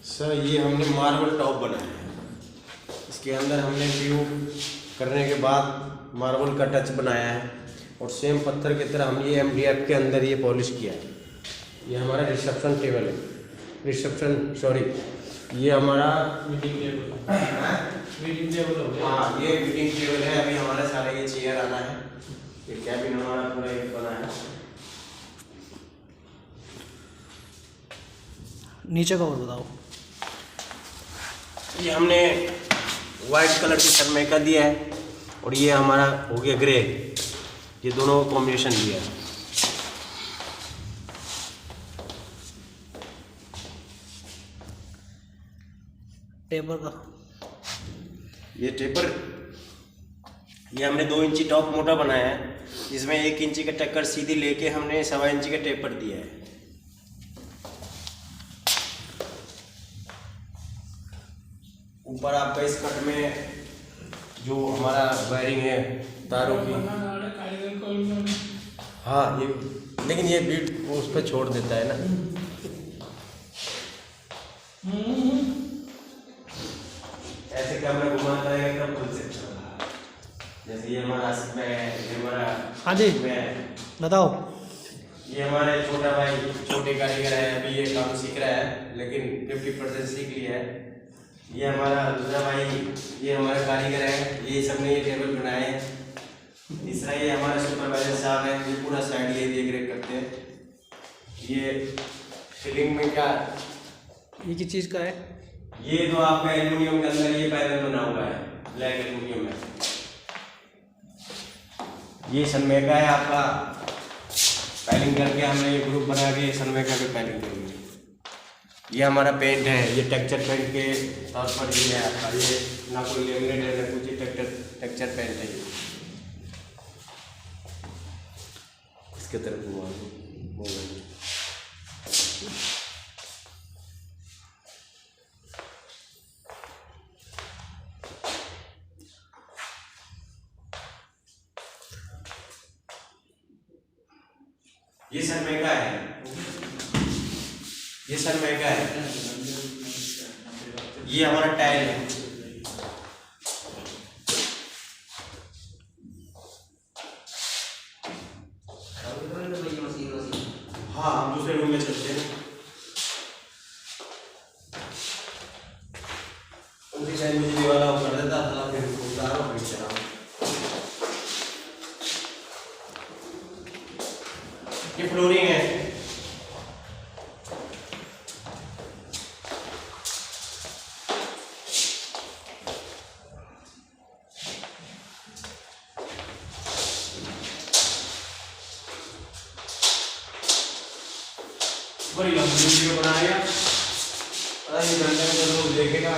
Sir ये हमने marble top बनाया है। इसके अंदर हमने ट्यूब करने के बाद मार्बल का टच बनाया है और सेम पत्थर की तरह हमने ये MDF के अंदर ये पॉलिश किया है। ये हमारा रिसेप्शन टेबल है, ये हमारा मीटिंग टेबल हो गया। हाँ, ये मीटिंग टेबल है। अभी हमारा सारा ये चेयर आना है। ये कैबिन हमारा पूरा एक बना है। नीचे का और बताओ। ये हमने वाइट कलर की सनमाइका दिया है और ये हमारा हो गया ग्रे। ये दोनों का कॉम्बिनेशन दिया है। टेपर का ये टेपर ये हमने 2 इंची टॉप मोटा बनाया है, जिसमें 1 इंची का टक्कर सीधी लेके हमने 1.25 इंची का टेपर दिया है। ऊपर आपका इस कट में जो हमारा वायरिंग है तारों की, हाँ ये, लेकिन ये बीट उस पर छोड़ देता है ना। ऐसे कैमरा घुमाता है तब खुल से, जैसे ये हमारा आसिफ में है, ये हमारा हाँ जी में बताओ। ये हमारे छोटा भाई छोटे कारीगर है, अभी ये काम सीख रहा है लेकिन 50% सीख लिया है। ये हमारा दूसरा भाई, ये हमारा कारीगर है, ये सबने ये टेबल बनाए हैं। तीसरा ये हमारे सुपरवाइजर साहब है, ये पूरा साइड ये देख रेख करते हैं। ये सीलिंग में क्या, ये किस चीज़ का है? ये तो आपका एल्यूमिनियम के अंदर ये पैनल बना हुआ है, ब्लैक एल्यूमिनियम में। ये सनमाइका है आपका, पैलिंग करके हमने ये ग्रुप बना के सनमाइका की पैलिंग करेंगे। ये हमारा पेंट है, ये टेक्सचर पेंट के तौर पर ये है आपका, ये ना कोई लेमिनेट है ना कुछ, टेक्सचर पेंट है। इसके तरफ हुआ ये सनमाइका है, ये सनमाइका है, ये हमारा टाइल है। हाँ, हम दूसरे रूम में चलते हैं। उसी टाइम बिजली वाला वो कर देता था, फिर उतारो फिर चलाओ। ये फ्लोरिंग है, बड़ी लंबी वीडियो बनाएगा, पता नहीं घंटे में लोग देखेगा।